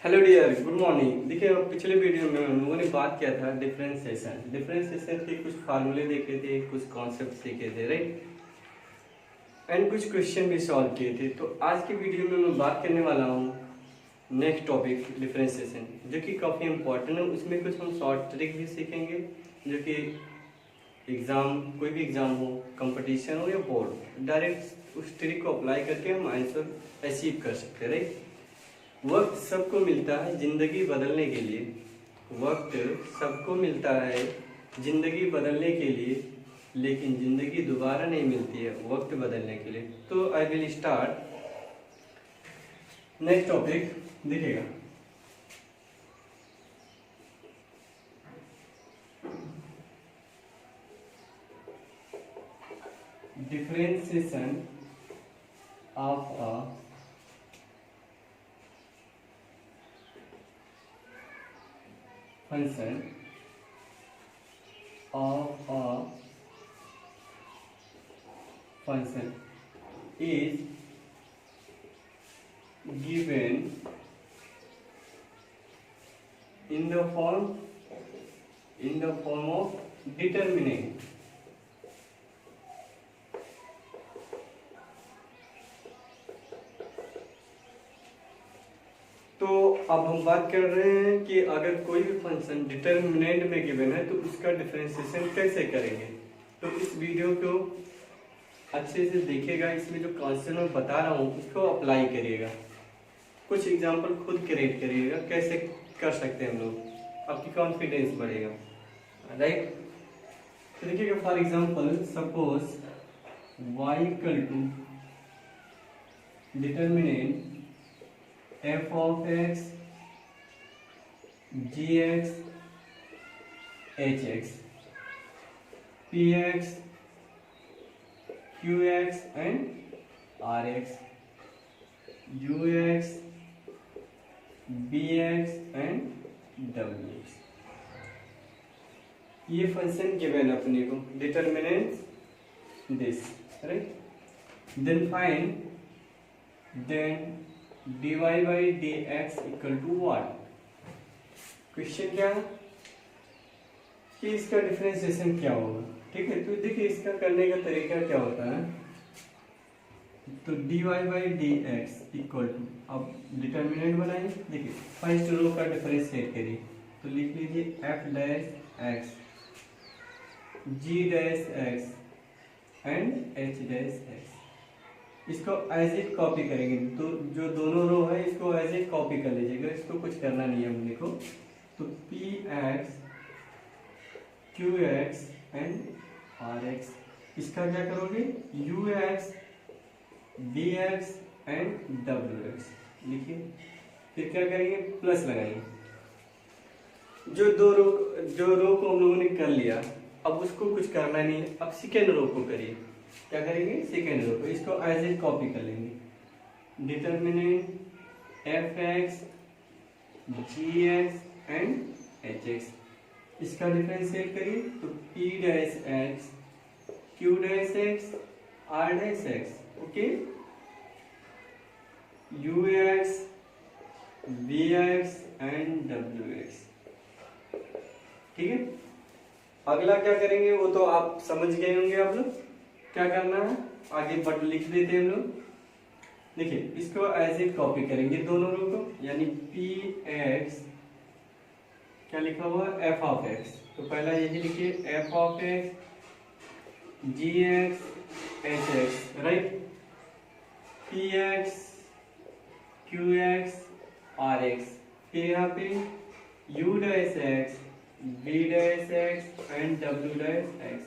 Hello dear, good morning. देखिए, पिछले video में हम लोगों ने बात किया था डिफरेंशिएशन के कुछ फार्मूले देखे थे, कुछ कॉन्सेप्ट सीखे थे, राइट। एंड कुछ क्वेश्चन भी सॉल्व किए थे। तो आज की वीडियो में मैं बात करने वाला हूँ नेक्स्ट टॉपिक डिफरेंशिएशन, जो कि काफ़ी इंपॉर्टेंट है। उसमें कुछ हम शॉर्ट ट्रिक भी सीखेंगे, जो कि एग्ज़ाम, कोई भी एग्ज़ाम हो, कंपटीशन हो या बोर्ड, डायरेक्ट उस ट्रिक को अप्लाई करके हम आंसर अचीव कर सकते हैं, राइट। वक्त सबको मिलता है जिंदगी बदलने के लिए। वक्त सबको मिलता है जिंदगी बदलने के लिए, लेकिन जिंदगी दोबारा नहीं मिलती है वक्त बदलने के लिए। तो I will start next topic. देखिएगा, differentiation of a function of a function is given in the form of determinant. तो अब हम बात कर रहे हैं कि अगर कोई भी फंक्शन डिटर्मिनेंट में गिवन है तो उसका डिफरेंशिएशन कैसे करेंगे। तो इस वीडियो को अच्छे से देखिएगा, इसमें जो कॉन्सेप्ट मैं बता रहा हूँ उसको अप्लाई करिएगा, कुछ एग्जांपल खुद क्रिएट करिएगा, कैसे कर सकते हैं हम लोग, आपकी कॉन्फिडेंस बढ़ेगा, राइट। तो देखिएगा, for example suppose y equal to determinant f of x gx hx px qx and rx ux bx and wx। ये फंक्शन गिवन अपने को, determinant this, right. Then find then dy by dx equal to what. Question क्या है कि इसका differentiation क्या होगा, ठीक है। तो देखिए, इसका करने का तरीका क्या होता है। तो dy by dx equal to, अब डिटर्मिनेंट बनाइए। देखिए, फर्स्ट रो का डिफरेंशिएट करिए, तो लिख लीजिए f dash x g dash x and h dash x। इसको एज इट कॉपी करेंगे, तो जो दोनों रो है इसको एज इट कॉपी कर लीजिएगा, इसको कुछ करना नहीं है हमने को। तो p x q x and r x, इसका क्या करोगे, u x d x and डब्ल्यू एक्स लिखिए। फिर क्या करेंगे, प्लस लगाइए। जो रो को हम लोगों ने कर लिया, अब उसको कुछ करना नहीं है। अब सेकेंड रो को करिए, क्या करेंगे, सेकेंड रो को, इसको एज ए कॉपी कर लेंगे। Determinant f x g x and h x, इसका डिफरेंशिएट करिए। तो p dash x q dash x r dash x, okay, u x b x and डब्ल्यू एक्स, ठीक है। अगला क्या करेंगे वो तो आप समझ गए होंगे। आप लोग क्या करना है, आगे बट लिख देते हैं हम लोग। देखिए, इसको एज इट कॉपी करेंगे दोनों रो को, यानी पी एक्स क्या लिखा हुआ है, एफ ऑफ एक्स। तो पहला यही लिखिए, f of x g x h x, right. P x q x r x, फिर यहाँ पे u dash x b dash x and डब्ल्यू डैश एक्स।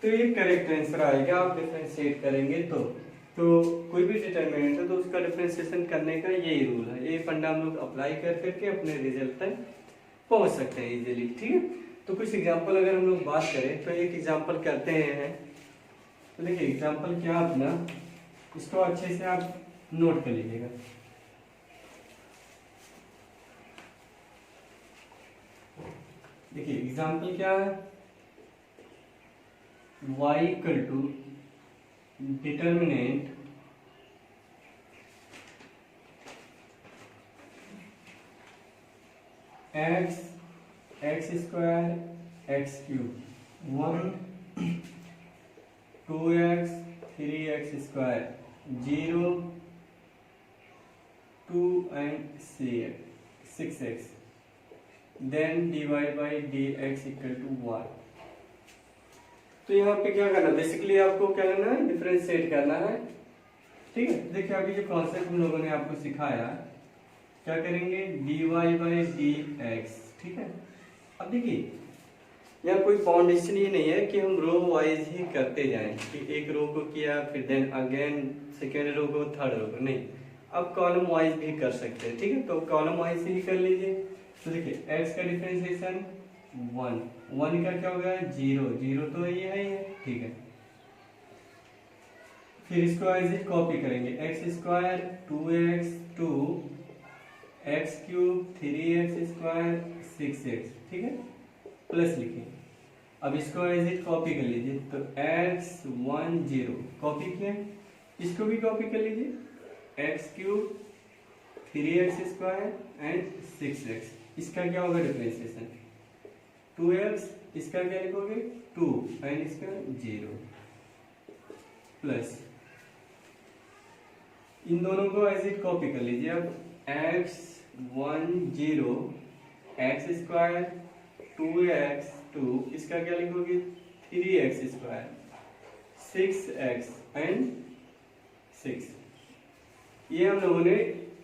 तो ये करेक्ट आंसर आएगा। आप डिफरेंशिएट करेंगे तो कोई भी डिटरमिनेंट है तो उसका डिफरेंशिएशन करने का यही रूल है। ये फंडा हम लोग अप्लाई कर करके अपने रिजल्ट तक पहुंच सकते हैं इजीली, ठीक है। तो कुछ एग्जांपल अगर हम लोग बात करें तो एक एग्जांपल करते हैं। तो देखिए, एग्जांपल क्या अपना, इसको अच्छे से आप नोट कर लीजिएगा। देखिए, एग्जांपल क्या है, y equal to determinant x square x cube 1 2x 3x square 0 2 and 6x then dy by dx equal to 1। तो यहाँ पे क्या करना, बेसिकली आपको क्या करना है, डिफरेंशिएट करना है। ठीक है, देखिए अभी जो कॉन्सेप्ट हम लोगों ने आपको सिखाया, क्या करेंगे, dy by dx। ठीक है, अब देखिए यहाँ कोई फाउंडेशन ये नहीं है कि हम रो वाइज ही करते जाएं कि एक रो को किया फिर देन अगेन सेकेंड रो को थर्ड रो को, नहीं, अब कॉलम वाइज भी कर सकते हैं। ठीक है, तो कॉलम वाइज ही कर लीजिए। तो देखिए x का डिफरेंशिएशन 1 का क्या होगा 0 तो ये है ही है। ठीक है, फिर इसको एज इट कॉपी करेंगे, x square 2x 2 x cube 3x square 6x। ठीक है, प्लस लिखिए, अब इसको एज इट कॉपी कर लीजिए, तो x 1 0 कॉपी किए, इसको भी कॉपी कर लीजिए, x cube 3x square and 6x। इसका क्या होगा डिफरेंशिएशन 2x, इसका क्या लिखोगे 2 एंड इसका 0 प्लस, इन दोनों को एज इट कॉपी कर लीजिए। अब x 1 0 x स्क्वायर 2x 2, इसका क्या लिखोगे 3x स्क्वायर 6x एंड 6। ये हम लोगों ने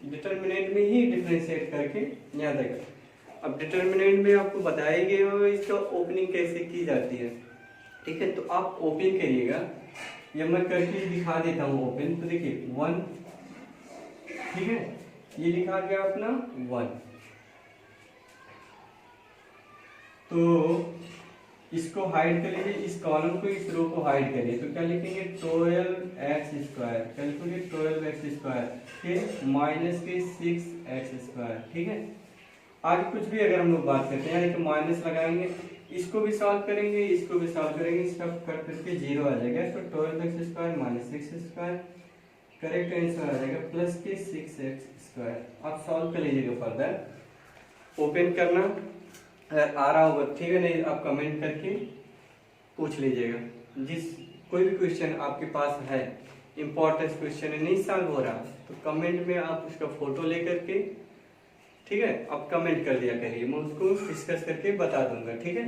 डिटर्मिनेंट में ही डिफरेंशिएट करके याद रखा। अब डिटर्मिनेंट में आपको बताया गया होगा इसका ओपनिंग कैसे की जाती है। ठीक है, तो आप ओपन करिएगा, ये मैं करके दिखा देता हूँ ओपन। तो देखिए 1, ठीक है, ये लिखा गया अपना 1, तो इसको हाइड कर लीजिए, इस कॉलम को इस रो को हाइड करिए, तो क्या लिखेंगे 12x स्क्वायर, क्या लिखोगे 12x स्क्वायर, फिर माइनस के 6x स्क्वायर। ठीक है, आगे कुछ भी अगर हम लोग बात करते हैं यानी कि माइनस लगाएंगे, इसको भी सॉल्व करेंगे, इसको भी सॉल्व करेंगे, इसका कट करके 0 आ जाएगा, तो 12x square minus 6 square, correct answer आ जाएगा प्लस के 6x स्क्वायर। आप सॉल्व कर लीजिएगा फर्दर, ओपन करना, अगर आ रहा होगा ठीक है, नहीं आप कमेंट करके पूछ लीजिएगा। जिस कोई भी क्वेश्चन आपके पास है, इंपॉर्टेंट क्वेश्चन है, नहीं सॉल्व हो रहा, तो कमेंट में आप उसका फोटो लेकर के, ठीक है, आप कमेंट कर दिया करिए, मैं उसको डिस्कस करके बता दूंगा। ठीक है,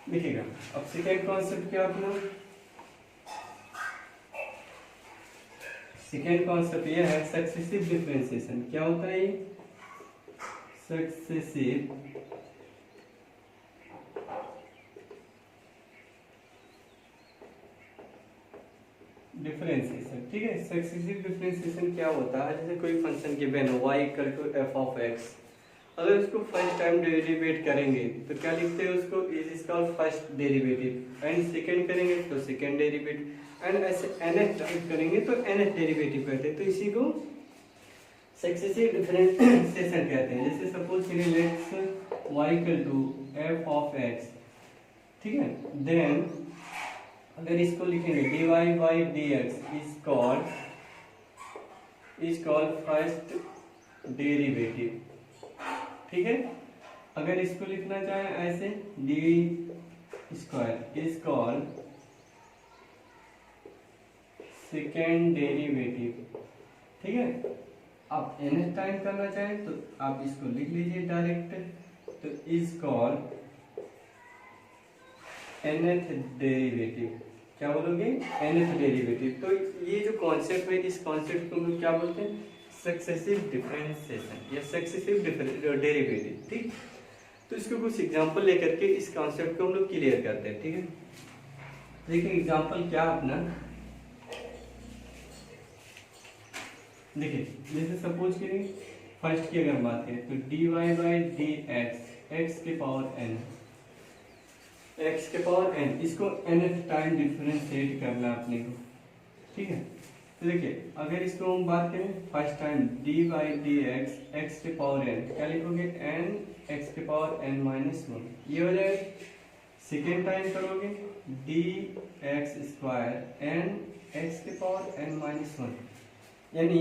देखिएगा अब सेकेंड कॉन्सेप्ट क्या अपना, सेकेंड कॉन्सेप्ट ये है सक्सेसिव डिफरेंशिएशन। क्या होता है ये सक्सेसिव डिफरेंशिएशन। ठीक है, सक्सेसिव डिफरेंशिएशन क्या होता है, जैसे कोई फंक्शन गिवन है y equal to f of x, अगर इसको फर्स्ट टाइम डेरिवेट करेंगे तो क्या लिखते हैं उसको, इज इसका फर्स्ट डेरिवेटिव, एंड सेकंड करेंगे तो सेकंड डेरिवेटिव, एंड ऐसे nth टाइप करेंगे तो nth डेरिवेटिव कहते हैं। तो इसी को सक्सेसिव डिफरेंशिएशन कहते हैं। जैसे सपोज करिए let's y equal to f of x, ठीक है, देन अगर इसको लिखेंगे dy by dx is called first derivative. ठीक है, अगर इसको लिखना चाहें ऐसे D square is called second derivative. ठीक है, आप nth टाइम करना चाहें तो आप इसको लिख लीजिए डायरेक्ट, तो इज कॉल्ड nth डेरिवेटिव। क्या बोलोगे nth डेरिवेटिव। तो ये जो कॉन्सेप्ट है, इस कॉन्सेप्ट को हम लोग क्या बोलते हैं, सक्सेसिव डिफरेंशिएशन या सक्सेसिव डेरिवेटिव। ठीक, तो इसको कुछ एग्जांपल लेकर के इस कॉन्सेप्ट को हम लोग क्लियर करते हैं। ठीक है, देखिए एग्जांपल क्या अपना, देखिए जैसे सपोज करिए फर्स्ट की अगर बात करें तो dy बाई डी एक्स के पावर n, x के पावर n, इसको nth टाइम डिफरेंशिएट करना अपने को। ठीक है, तो देखिए अगर इसको हम बात करें first time dy by d x के पावर n, क्या लिखोगे n x के पावर n माइनस 1, ये हो जाएगा। सेकेंड टाइम करोगे D x square n x के पावर n माइनस 1, यानी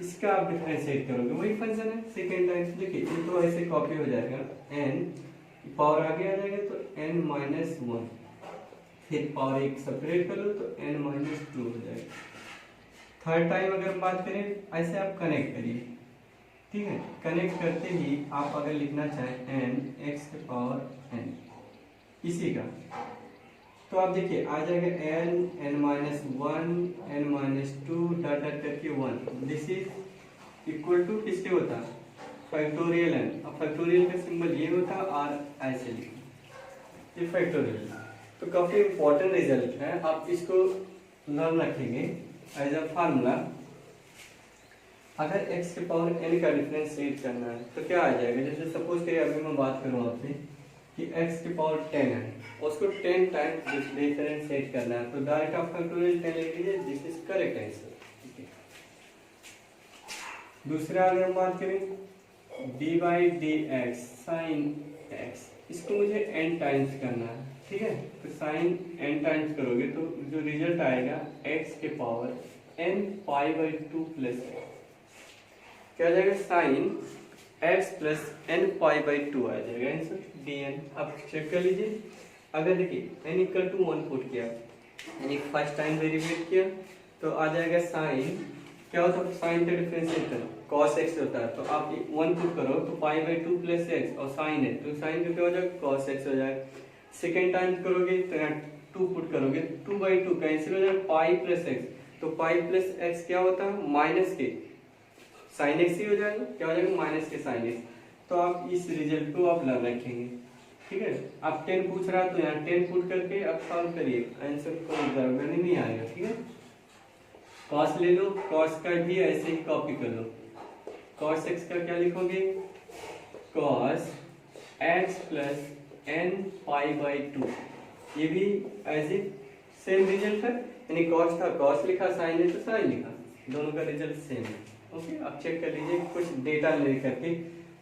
इसका आप डिफरेंशिएट करोगे, वही फंक्शन है सेकेंड टाइम। देखिए ये तो ऐसे कॉपी हो जाएगा, n पावर आगे आ जाएगा तो n माइनस वन, फिर पावर एक सेपरेट कर लो तो n माइनस टू हो जाएगा। थर्ड टाइम अगर हम बात करें ऐसे आप कनेक्ट करिए, ठीक है। कनेक्ट करते ही आप अगर लिखना चाहें n x के पावर n इसी का, तो आप देखिए आ जाएगा n n minus one n minus two dot dot करके one. This is equal to किसके होता है, फैक्टोरियल n। अब फैक्टोरियल का सिंबल ये होता है और ऐसे लिखो ये फैक्टोरियल। तो काफी इंपॉर्टेंट रिजल्ट है, आप इसको लर्न रखेंगे एज अ फार्मूला। अगर x के पावर n का डिफरेंशिएट करना है तो क्या आ जाएगा, जैसे सपोज करिए अभी मैं बात करूँ आपसे कि x के पावर 10 है, उसको 10 टाइम्स डिफरेंशिएट करना है, तो डायरेक्ट आप फैक्टोरियल 10 लिख लीजिए, दिस इज करेक्ट आंसर, ठीक है। दूसरा अगर हम बात करें dy dx sin x, इसको मुझे n टाइम्स करना है, ठीक है। तो sin n टाइम्स करोगे तो जो रिजल्ट आएगा x के power n pi by 2 plus क्या आ जाएगा, sin x plus n pi by 2 आ जाएगा आंसर dn। अब चेक कर लीजिए, अगर देखिए n इक्वल टू 1 पुट किया यानी फर्स्ट टाइम डेरिवेट किया तो आ जाएगा sin, क्या होता है sin का डिफरेंशिएट करो cos x होता है, तो आप 1 पुट करो तो पाई बाई 2 प्लस x और sin है तो sin का क्या हो जाएगा cos x हो जाएगा। सेकेंड टाइम करोगे तो यहाँ 2 पुट करोगे 2 बाई 2 कैंसिल हो जाएगा पाई प्लस x, तो पाई प्लस x क्या होता है माइनस के साइन एक्स ही हो जाएगा, क्या हो जाएगा माइनस के साइन एक्स। तो आप इस रिजल्ट को आप लर्न रखेंगे, ठीक है। आप 10 पूछ रहा तो यहाँ 10 पुट करके आप सॉल्व करिए, आंसर को गड़बड़ी नहीं आएगा, ठीक है। कॉस ले लो, कॉस का भी ऐसे ही कॉपी कर लो, कॉस एक्स का क्या लिखोगे cos x plus n pi by 2, ये भी एज इट सेम रिजल्ट है, यानी कॉस था कॉस लिखा, साइन है तो साइन लिखा, दोनों का रिजल्ट सेम है। ओके, आप चेक कर लीजिए कुछ डेटा लेकर के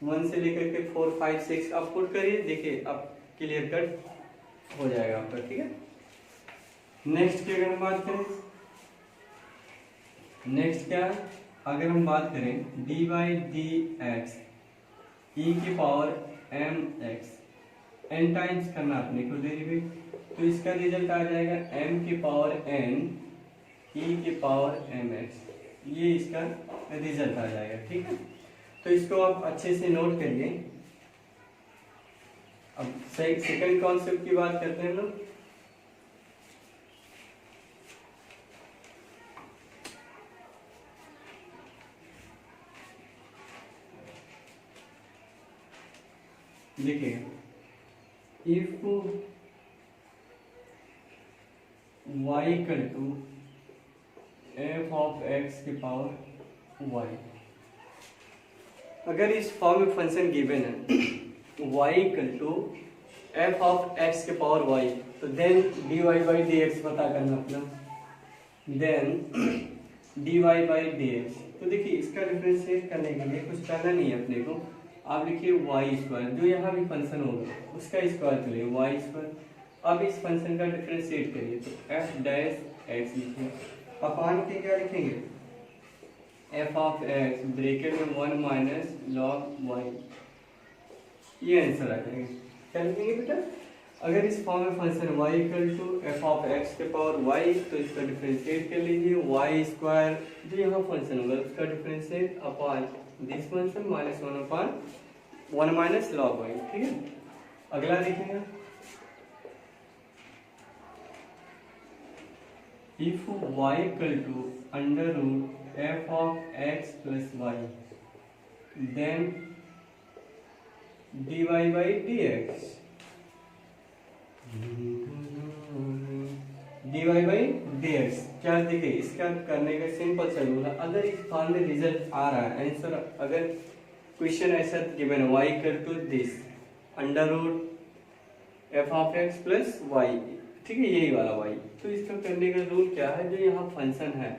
1 से लेकर के 4 5 6 आप पुट करिए, देखिए अब क्लियर कट हो जाएगा आपका, ठीक है। नेक्स्ट की अगर हम बात करें, नेक्स्ट क्या है, अगर हम बात करें d by d x e की power m x n times करना अपने को डेरिवेट, तो इसका रिजल्ट आ जाएगा m की पावर n e की पावर एम एक्स, ये इसका रिजल्ट आ जाएगा, ठीक है। तो इसको आप अच्छे से नोट करिए। अब सेकंड कॉन्सेप्ट की बात करते हैं लोग। देखिए if y equal to f of x की पावर y, अगर इस फॉर्म में फंक्शन गिवन है y equal to f of x के पावर y, तो देन dy बाई dx पता करना अपना, देन dy बाई dx। तो देखिए इसका डिफरेंशिएट करने के लिए कुछ करना नहीं है अपने को, आप लिखिए वाई स्क्वायर, जो यहाँ भी फंक्शन होगा उसका स्क्वायर करिए वाई स्क्वायर। अब इस फंक्शन का डिफरेंशिएट करिए तो एफ डैश एक्स लिखिए, अपान के क्या लिखेंगे एफ ऑफ एक्स ब्रैकेट में 1 माइनस लॉग वाई, ये आंसर आ जाएगा। क्या लिखेंगे बेटा, अगर इस फॉर्म में function y equal to f of x के पावर y, तो इसका डिफरेंशिएट कर लीजिए वाई स्क्वायर, जो यहाँ फंक्शन होगा उसका differentiate upon this function minus 1 upon 1 minus log y, ठीक है। अगला देखेंगे if y equal to under root f of x plus y, then dy by dx, dy by dx क्या देखिए इसका करने का सिंपल सा रूल है। अगर इस फॉर्म में रिजल्ट आ रहा है आंसर, अगर क्वेश्चन ऐसा given y equal to this under root f of x plus y, ठीक है, यही वाला y, तो इसका करने का रूल क्या है, जो यहाँ फंक्शन है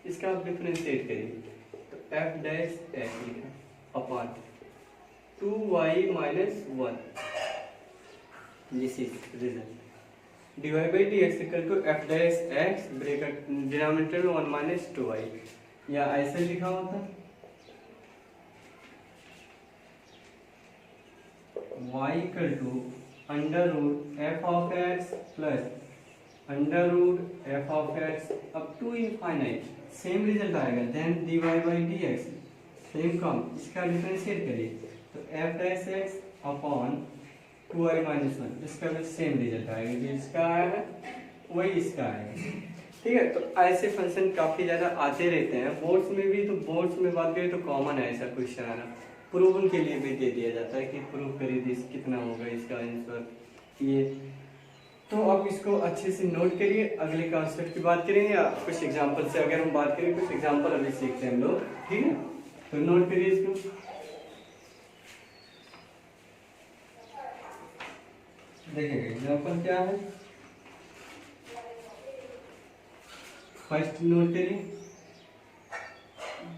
इसका आप डिफरेंशिएट करिए, तो f dash x upon 2y minus 1, this is result. Divide by d x equal to f dash x bracket denominator में 1 माइनस 2y, या ऐसे लिखा होता y equal to under root f of x plus under root f of x up to infinite, same result आएगा। Then d y by d x same काम, इसका differentiate करिए तो f s x upon 2i minus one, इसका भी same result आएगा, जो इसका आएगा वही इसका आएगा। ठीक है, तो ऐसे फंक्शन काफ़ी ज़्यादा आते रहते हैं बोर्ड्स में भी। तो बोर्ड्स में बात करें तो कॉमन है ऐसा क्वेश्चन आना, प्रूवन के लिए भी दे दिया जाता है कि प्रूव करिए दिस कितना होगा इसका आंसर ये। तो अब इसको अच्छे से नोट करिए, अगले कॉन्सेप्ट की बात करेंगे या कुछ एग्जाम्पल से। अगर हम बात करें कुछ एग्जाम्पल अभी सीखते हैं हम लोग, ठीक है, तो नोट करिए इसको। देखिएगा एग्जाम्पल क्या है, फर्स्ट नोट करिए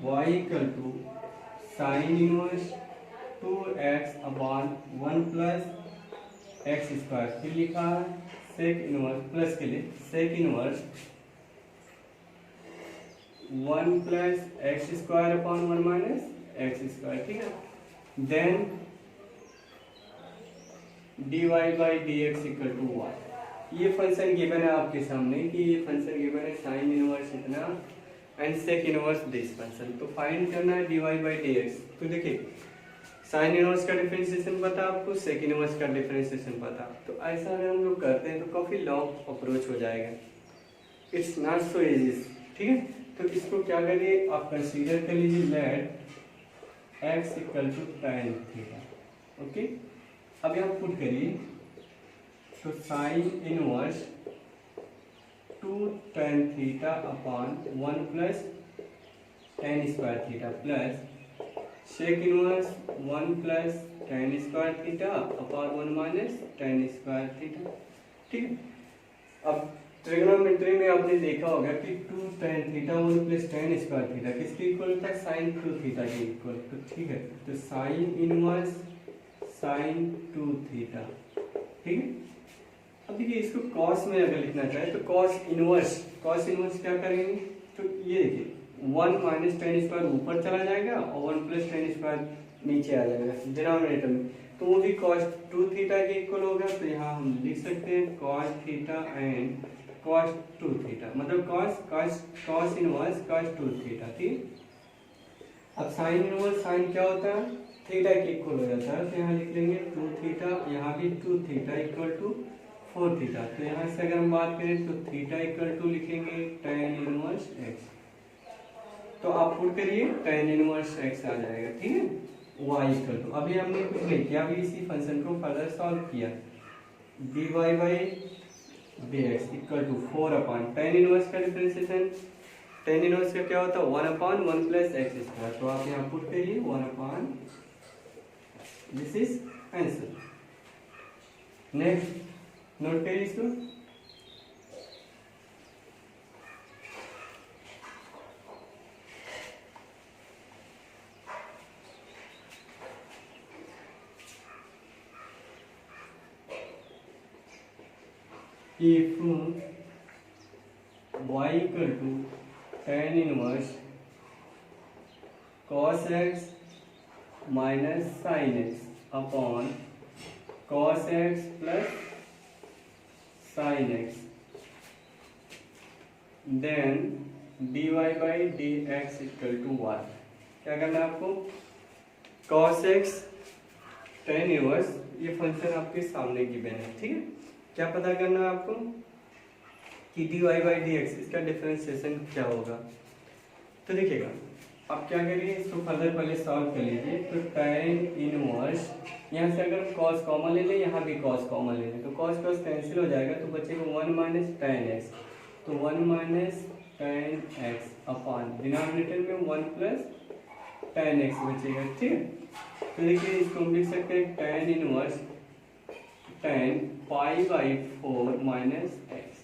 y equal to sine inverse 2x upon 1 plus x square, फिर लिखा है सेक इनवर्स, प्लस के लिए sec inverse 1 plus x square upon 1 minus x square, ठीक है। Then d y by d x equal to y, ये function given है आपके सामने कि ये फंक्शन गिवन है साइन इनवर्स इतना and sec inverse this function. तो फाइंड करना है d y by d x. तो देखिए साइन इनवर्स का डिफरेंशिएशन पता आपको, सेक इनवर्स का डिफरेंशिएशन पता, तो ऐसा अगर हम लोग करते हैं तो काफ़ी लॉन्ग अप्रोच हो जाएगा, इट्स नॉट सो इजी, ठीक है। तो इसको क्या करिए आप कंसीडर कर लीजिए let x equal to tan theta, okay. अब यहाँ पुट करिए तो sine inverse 2 tan theta upon 1 plus tan square theta plus sec inverse 1 plus tan square theta upon 1 minus tan square theta, ठीक है। अब ट्रिग्नोमेट्री में आपने देखा होगा कि 2 tan theta 1 plus tan square theta किसके इक्वल था, साइन 2 थीटा के इक्वल। तो ठीक है, तो साइन इनवर्स साइन 2 थीटा, ठीक है। अब देखिए इसको कॉस में अगर लिखना चाहे तो कॉस इनवर्स क्या करेंगे, तो ये देखिए 1 माइनस tan स्क्वायर ऊपर चला जाएगा और 1 प्लस tan स्क्वायर नीचे आ जाएगा डिनोमिनेटर में, तो वो भी cos 2 थीटा के इक्वल होगा। तो यहाँ हम लिख सकते हैं cos theta and cos 2 theta, मतलब cos इनवर्स cos 2 थीटा, ठीक। अब साइन इनवर्स साइन क्या होता है, थीटा के इक्वल हो जाता है, तो यहाँ लिख लेंगे 2 थीटा, यहाँ भी 2 थीटा इक्वल टू 4 थीटा। तो यहाँ से अगर हम बात करें तो थीटा इक्वल टू लिखेंगे tan इनवर्स x, तो आप पुट करिए tan इनवर्स x आ जाएगा, ठीक है। y इक्वल टू अभी हमने कुछ नहीं किया, अभी इसी फंक्शन को फर्दर सॉल्व किया, dy by dx equal to 4 upon tan inverse का डिफरेंशिएशन, tan इनवर्स का क्या होता है 1 अपॉन 1 प्लस एक्स स्क्वायर, तो आप यहाँ पुट करिए 1 upon, this is answer. Next note करिए इसको, if y equal to tan inverse cos x minus sin x upon cos x plus sin x, then dy by dx equal to y। क्या करना है आपको, cos x tan inverse ये function आपके सामने given है, ठीक है। क्या पता करना है आपको कि dy by dx इसका डिफरेंशिएशन क्या होगा। तो देखिएगा आप क्या करिए, इसको फर्दर पहले सॉल्व कर लीजिए। तो tan इनवर्स यहाँ से अगर cos कॉमन ले लें, यहाँ भी cos कॉमन ले लें, तो cos कैंसिल हो जाएगा, तो बचेगा 1 माइनस tan x, तो 1 minus tan x upon denominator में 1 प्लस tan x बचेगा, ठीक है। तो देखिए इसको हम लिख सकते हैं tan inverse tan pi by 4 minus x,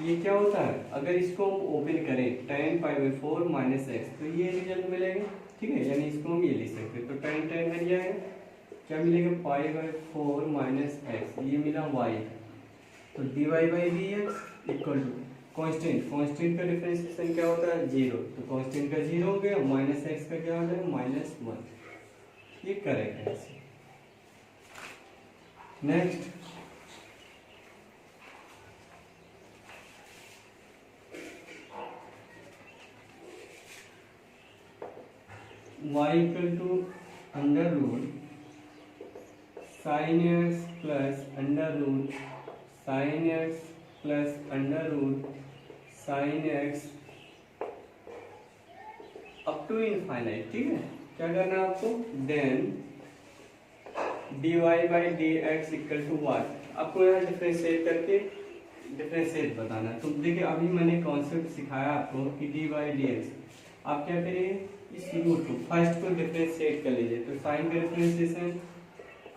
ये क्या होता है, अगर इसको हम ओपन करें tan pi by 4 minus x, तो ये रिजल्ट मिलेगा, ठीक है। यानी इसको हम ये लिख सकते हैं, तो tan हट जाएगा, क्या मिलेगा पाई बाई 4 माइनस एक्स, ये मिला y, तो dy by d x equal to constant का डिफरेंशिएशन क्या होता है 0, तो कांस्टेंट का 0 हो गया, माइनस एक्स का क्या हो जाएगा -1, ये करेक्ट है। Next y equal to under root sine x plus under root sine x plus under root sine x up to infinite. ठीक है, क्या करना है आपको, then dy by d x equal to what, आपको यहाँ डिफ्रेंशिएट करके डिफ्रेंशिएट बताना है। तो देखिए अभी मैंने कॉन्सेप्ट सिखाया आपको कि डी बाई डी एक्स, आप क्या करिए इस रूट को फर्स्ट को डिफ्रेंशिएट कर लीजिए। तो साइन का डिफ्रेंशिएशन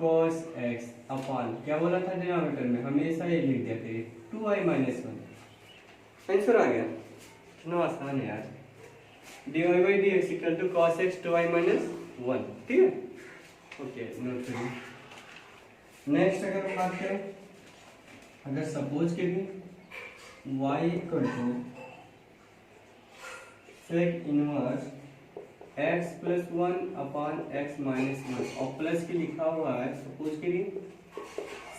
cos x अपॉन क्या बोला था डिनोमिनेटर में, हमेशा ये लिख दिया करिए 2y माइनस 1। आंसर आ गया, कितना आसान है यार। dy by d x equal to cos x 2y minus 1। ठीक है, ओके नोट करिए। नेक्स्ट अगर हम बात करें, अगर सपोज करिए y equal to sec inverse x plus 1 upon x minus 1 और प्लस की लिखा हुआ है, सपोज करिए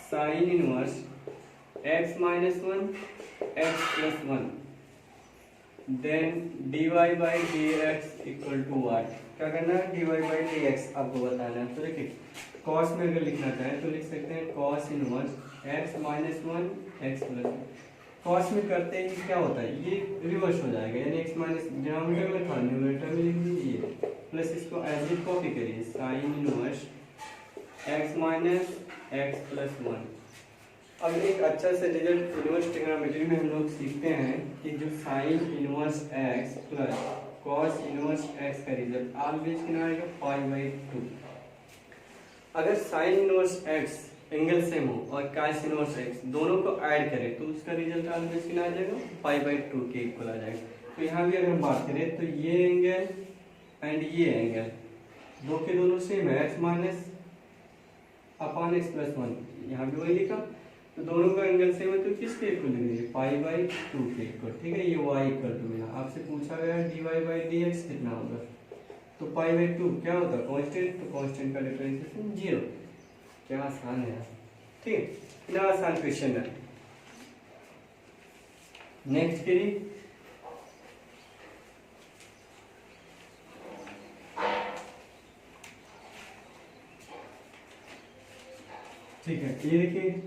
sine inverse x minus 1 x plus 1, then dy by d x equal to what, क्या करना है dy बाई डी एक्स आपको बताना है। तो देखिए cos में अगर लिखना चाहें तो लिख सकते हैं cos inverse x minus 1 x plus 1। Cos में करते ही क्या होता है, ये रिवर्स हो जाएगा, यानी x माइनस डिनोमिनेटर में था न्यूमरेटर में लिख दीजिए, प्लस इसको एज इट कॉपी करिए sine inverse x minus x plus 1। अब एक अच्छा से रिजल्ट इनवर्स ट्रिग्नोमेट्री में हम लोग सीखते हैं कि जो sign inverse x plus cos inverse x का रिजल्ट ऑलवेज कितना आएगा π/2। अगर sign inverse x angle same हो और cos इनवर्स x दोनों को ऐड करें तो उसका रिजल्ट ऑलवेज कितना आ जाएगा π/2 के इक्वल आ जाएगा। तो यहाँ भी अगर हम बात करें तो ये एंगल एंड ये एंगल दो के दोनों सेम है, x minus upon x plus 1, यहाँ भी वही लिखा, तो दोनों का एंगल सेम है तो किसके इक्वल लिखेंगे π/2 के इक्वल। ठीक है, ये y इक्वल टू मिला, आपसे पूछा गया dy बाई डी एक्स कितना होगा, तो π/2 क्या होता है कांस्टेंट, तो कांस्टेंट का डिफरेंशिएशन 0। क्या आसान है, ठीक है, इतना आसान क्वेश्चन है। नेक्स्ट करिए, ठीक है, ये देखिए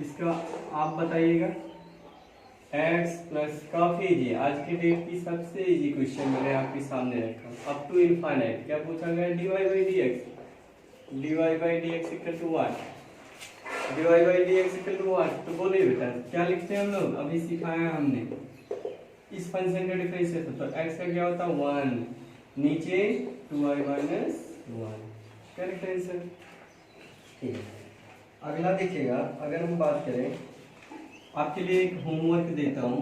इसका आप बताइएगा x प्लस, काफी इजी, आज के डेट की सबसे इजी क्वेश्चन मैंने आपके सामने रखा, अप टू इनफाइनाइट। क्या पूछा गया dy by d x, dy by d x equal to what, dy by d x equal to what, तो बोलिए बेटा क्या लिखते हैं हम लोग, अभी सिखाया हमने इस फंक्शन का डिफरेंशिएशन, तो x का क्या होता है 1, नीचे 2y माइनस 1, करेक्ट आंसर। ठीक है, अगला देखिएगा, अगर हम बात करें आपके लिए एक होमवर्क देता हूं,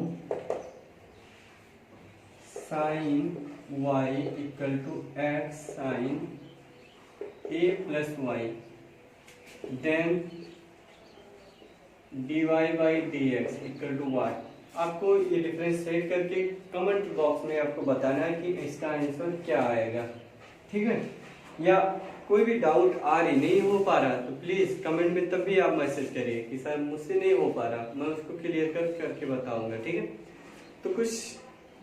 sine y equal to x sine a plus y, then dy by d x equal to what. आपको ये डिफरेंशिएट करके कमेंट बॉक्स में आपको बताना है कि इसका आंसर क्या आएगा। ठीक है, या कोई भी डाउट आ रही नहीं हो पा रहा तो प्लीज कमेंट में तब भी आप मैसेज करिए कि सर मुझसे नहीं हो पा रहा, मैं उसको क्लियर करके बताऊंगा। ठीक है, तो कुछ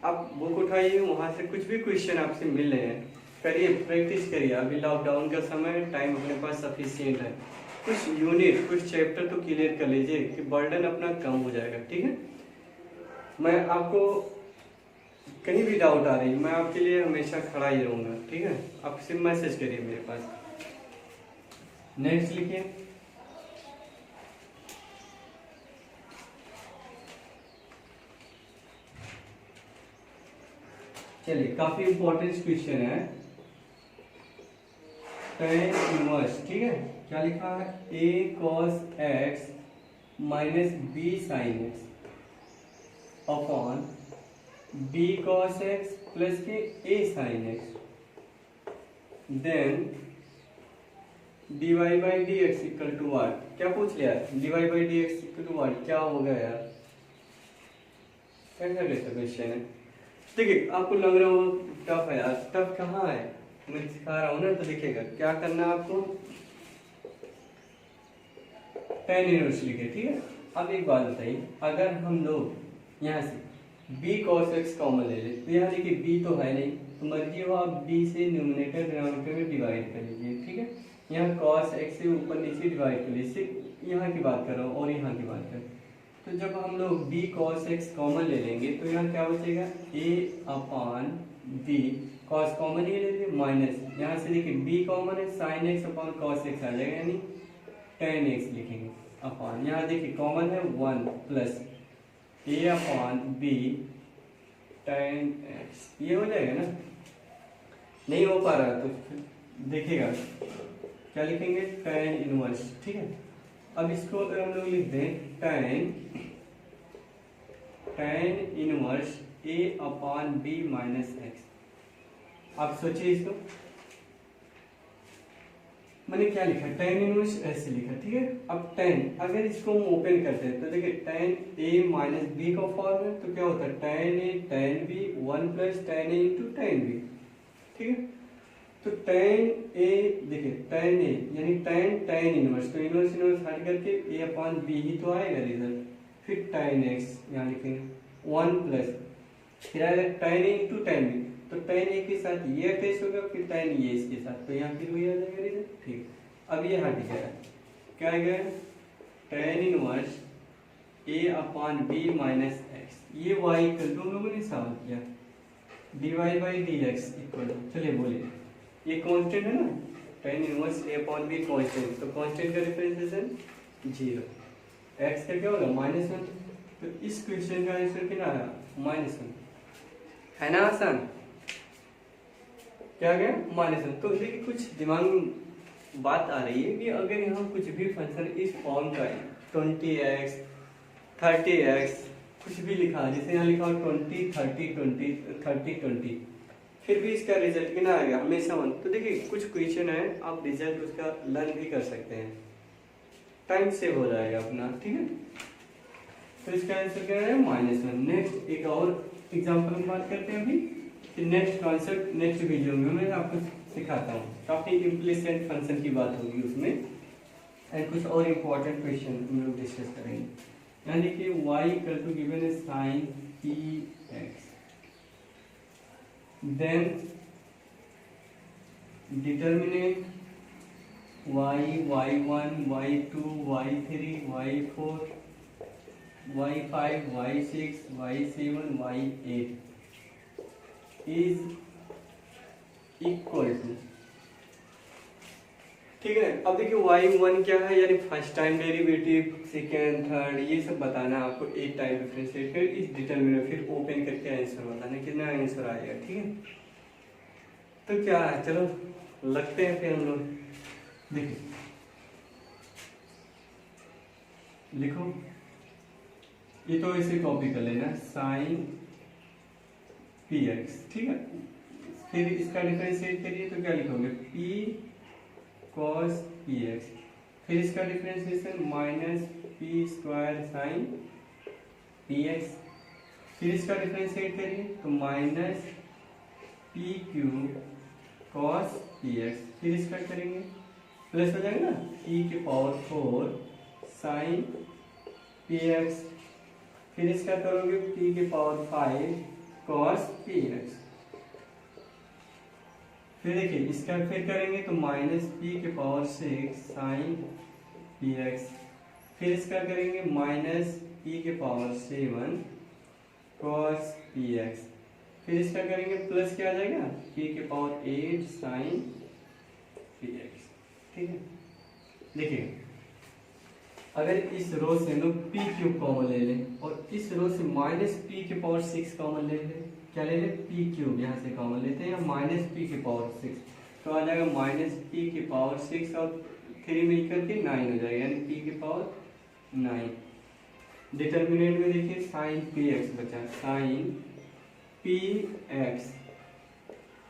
आप बुक उठाइए, वहां से कुछ भी क्वेश्चन आपसे मिल रहे हैं, करिए, प्रैक्टिस करिए। अभी लॉकडाउन का समय, टाइम अपने पास सफिशिएंट है, कुछ यूनिट कुछ चैप्टर तो क्लियर कर लीजिए कि बर्डन अपना कम हो जाएगा। ठीक है, मैं आपको कहीं भी डाउट आ रही, मैं आपके लिए हमेशा खड़ा ही रहूंगा। ठीक है, आप सिर्फ मैसेज करिए मेरे पास। नेक्स्ट लिखिए, चलिए काफी इंपॉर्टेंट क्वेश्चन है, tan इनवर्स। ठीक है, क्या लिखा है, a cos x minus b sin x upon b cos x plus के a sin x, then dy by d x equal to what. क्या पूछ लिया, dy by d x equal to what क्या होगा यार, ऐसा कैसा क्वेश्चन है? देखिए आपको लग रहा हो टफ है यार, टफ कहाँ है, मैं सिखा रहा हूँ ना। तो देखिएगा क्या करना है आपको, tan इनवर्स लिखे, ठीक है। अब एक बात बताइए, अगर हम लोग यहाँ से b cos x कॉमन ले लें तो यहाँ देखिए b तो है नहीं, तो मर्जी हो आप b से न्यूमरेटर डिनोमिनेटर में डिवाइड कर लीजिए, ठीक है। यहाँ cos x से ऊपर नीचे डिवाइड कर लीजिए, सिर्फ यहाँ की बात कर रहा हूँ और यहाँ की बात कर रहा हूँ। तो जब हम लोग b cos x कॉमन ले लेंगे तो यहाँ क्या बचेगा, a upon b, cos common ही ले लेंगे, माइनस यहाँ से देखिए b कॉमन है, sin x upon cos x आ जाएगा, यानी tan x लिखेंगे अपान, यहाँ देखिए कॉमन है 1 plus a upon b tan x, ये हो जाएगा ना। नहीं हो पा रहा तो देखिएगा क्या लिखेंगे, tan इनवर्स, ठीक है। अब इसको अगर हम लोग लिख दें tan inverse a upon b minus x, आप सोचिए इसको, मैंने क्या लिखा, tan इनवर्स ऐसे लिखा, ठीक है। अब tan अगर इसको हम ओपन करते हैं तो देखिए tan a माइनस b का फॉर्म है, तो क्या होता है tan a tan b 1 plus tan a into tan b, ठीक है। तो tan a देखिए tan a यानी tan इनवर्स, तो इनवर्स इनवर्स हट करके a अपान b ही तो आएगा रिजल्ट, फिर tan x यहाँ लिखेंगे 1 प्लस, फिर आएगा tan a into tan b, तो tan a के साथ ये अटैच होगा, फिर tan ये इसके साथ, तो यहाँ फिर वही आ जाएगा रिजल्ट, ठीक। अब ये हट गया, क्या आ गया, tan inverse a upon b minus x, ये y इक्वल टू हम लोगों ने सॉल्व किया, dy by dx equal to, चलिए बोलिए, ये कांस्टेंट है ना, tan inverse a upon b constant, तो कांस्टेंट का डिफरेंशिएशन 0, x का क्या होगा -1, तो इस क्वेश्चन का आंसर कितना आया -1, है ना आसान, क्या गया -1। तो देखिए कुछ दिमाग में बात आ रही है कि अगर यहाँ कुछ भी फंक्शन इस फॉर्म का है 20x 30x कुछ भी लिखा, जैसे यहाँ लिखा 20 30 20 30 20, फिर भी इसका रिजल्ट कितना आएगा, हमेशा 1। तो देखिए कुछ क्वेश्चन है आप रिजल्ट उसका लर्न भी कर सकते हैं, टाइम सेव हो जाएगा अपना, ठीक है। तो इसका आंसर क्या है -1। नेक्स्ट एक और एग्जांपल की बात करते हैं अभी, कि नेक्स्ट कॉन्सेप्ट नेक्स्ट वीडियो में मैं आपको सिखाता हूँ, काफी इम्प्लिसिएंट फंक्शन की बात होगी उसमें, एंड कुछ और इम्पोर्टेंट क्वेश्चन हम लोग डिस्कस करेंगे। यहाँ देखिए y इक्वल टू गिवन है sin px, then determinate y, y1, y2, y3, y4, y5, y6, y7, y8 is equal to, ठीक है। अब देखिए y1 क्या है, यानी first time derivative, second third ये सब बताना है आपको, एक टाइम डिफरेंशिएट कर इस डिटरमिनेंट, फिर ओपन करके आंसर बताना कितना आंसर आएगा, ठीक है। तो क्या है, चलो लगते हैं फिर हम लोग, देखिए लिखो, ये तो इसे कॉपी कर लेना sin px, ठीक है। फिर इसका डिफरेंशिएट करिए तो क्या लिखोगे p cos px, फिर इसका differentiation minus p square sin px, फिर इसका डिफरेंशिएट करिए तो minus p cube cos px, फिर इसका करेंगे प्लस हो जाएगा ना p के पावर 4 sin px, फिर इसका करोगे p के पावर 5 cos px, फिर देखिए इसका फिर करेंगे तो माइनस p के पावर 6 sin px, फिर इसका करेंगे माइनस p के पावर 7 cos px, फिर इसका करेंगे प्लस क्या आ जाएगा p के पावर 8 sin px, ठीक है। देखिए अगर इस रो से हम लोग p क्यूब कॉमन ले लें और इस रो से माइनस p के पावर 6 कॉमन ले लें, क्या ले लें p क्यूब, यहाँ से कॉमन लेते हैं, या माइनस p के पावर 6, तो आ जाएगा माइनस p के पावर 6 और 3 मिलकर के 9 हो जाएगा, यानी p के पावर 9। डिटर्मिनेंट में देखिए sin px बचा, sin px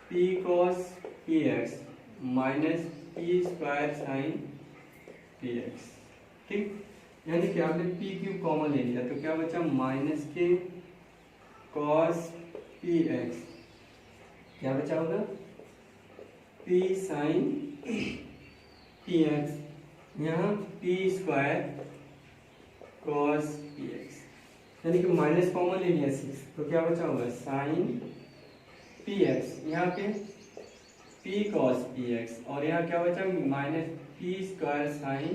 p cos px minus p square sin px, ठीक। यानी कि आपने p क्यूब कॉमन ले लिया तो क्या बचा माइनस के cos px, क्या बचा होगा p sin px, यहाँ p स्क्वायर cos px, यानी कि माइनस कॉमन ले लिया 6, तो क्या बचा होगा sin px, यहाँ पे p cos px, और यहाँ क्या बचा माइनस p स्क्वायर sin,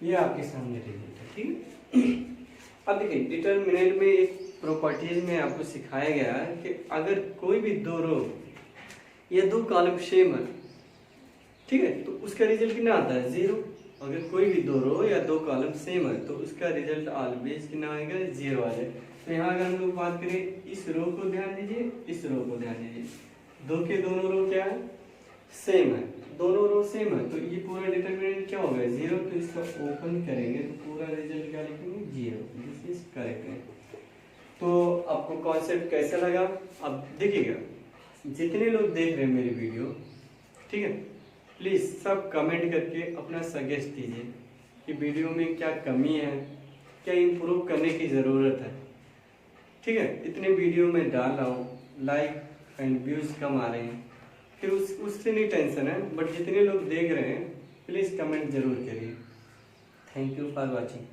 ये आपके सामने रिजल्ट है। ठीक है, अब देखिए डिटरमिनेंट में एक प्रॉपर्टीज में आपको सिखाया गया है कि अगर कोई भी दो रो या दो कॉलम सेम है, ठीक है, तो उसका रिजल्ट कितना आता है 0। अगर कोई भी दो रो या दो कॉलम सेम है तो उसका रिजल्ट ऑलवेज कितना आएगा 0 आ जाए। तो यहाँ अगर हम लोग बात करें, इस रो को ध्यान दीजिए, इस रो को ध्यान दीजिए, दो के दोनों रो क्या है सेम है, दोनों रो सेम है, तो ये पूरा डिटरमिनेंट क्या होगा 0। तो इसको ओपन करेंगे तो पूरा रिजल्ट क्या लिखेंगे 0, दिस इज करेक्ट। तो आपको कॉन्सेप्ट कैसा लगा, अब देखिएगा जितने लोग देख रहे हैं मेरी वीडियो, ठीक है, प्लीज़ सब कमेंट करके अपना सजेस्ट दीजिए कि वीडियो में क्या कमी है, क्या इम्प्रूव करने की ज़रूरत है। ठीक है, इतने वीडियो में डाल रहा हूँ, लाइक एंड व्यूज़ कम आ रहे हैं, फिर उससे नहीं टेंशन है, बट जितने लोग देख रहे हैं प्लीज़ कमेंट ज़रूर करिए। Thank you for watching.